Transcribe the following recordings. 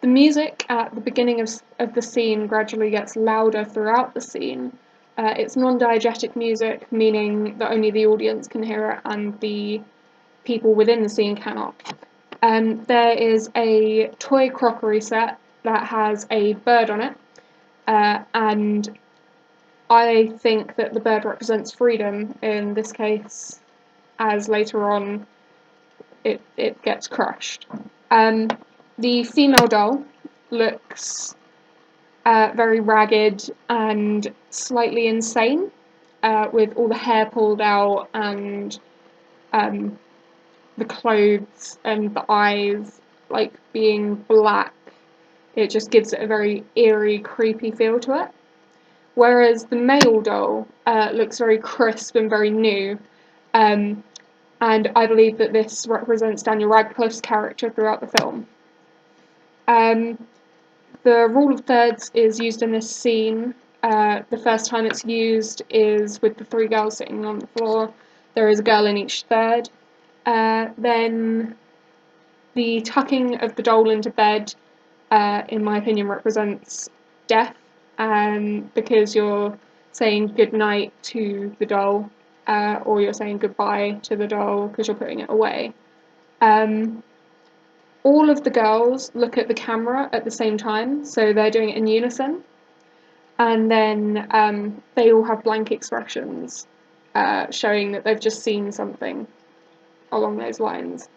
The music at the beginning of the scene gradually gets louder throughout the scene. It's non-diegetic music, meaning that only the audience can hear it and the people within the scene cannot. There is a toy crockery set that has a bird on it, and I think that the bird represents freedom in this case, as later on it gets crushed. The female doll looks very ragged and slightly insane, with all the hair pulled out and the clothes and the eyes like being black. It just gives it a very eerie, creepy feel to it. Whereas the male doll looks very crisp and very new, and I believe that this represents Daniel Radcliffe's character throughout the film. The rule of thirds is used in this scene. The first time it's used is with the three girls sitting on the floor. There is a girl in each third. Then the tucking of the doll into bed, in my opinion, represents death, because you're saying goodnight to the doll, or you're saying goodbye to the doll because you're putting it away. All of the girls look at the camera at the same time, so they're doing it in unison, and then they all have blank expressions, showing that they've just seen something along those lines.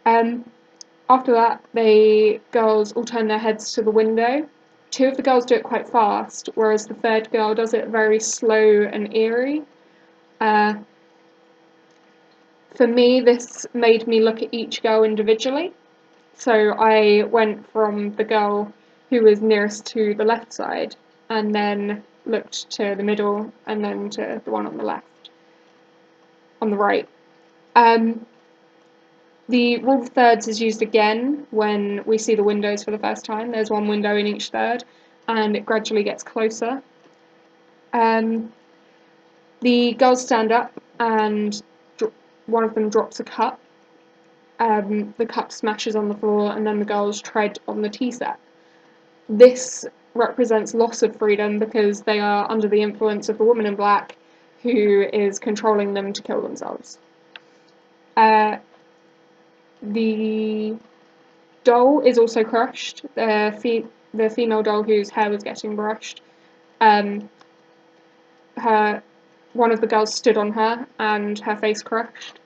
After that, the girls all turn their heads to the window. Two of the girls do it quite fast, whereas the third girl does it very slow and eerie. For me, this made me look at each girl individually. So I went from the girl who was nearest to the left side, and then looked to the middle, and then to the one on the left, on the right. The rule of thirds is used again when we see the windows for the first time. There's one window in each third, and it gradually gets closer. The girls stand up, and one of them drops a cup. The cup smashes on the floor, and then the girls tread on the tea set. This represents loss of freedom because they are under the influence of the woman in black, who is controlling them to kill themselves. The doll is also crushed. The female doll whose hair was getting brushed. One of the girls stood on her, and her face crushed.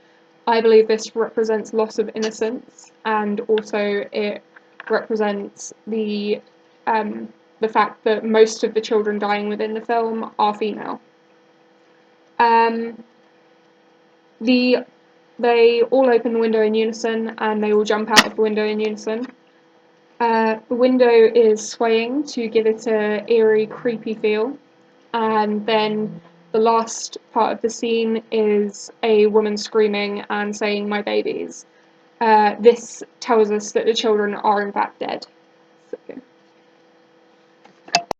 I believe this represents loss of innocence, and also it represents the fact that most of the children dying within the film are female. They all open the window in unison, and they all jump out of the window in unison. The window is swaying to give it an eerie, creepy feel, and then the last part of the scene is a woman screaming and saying, "My babies." This tells us that the children are in fact dead. So.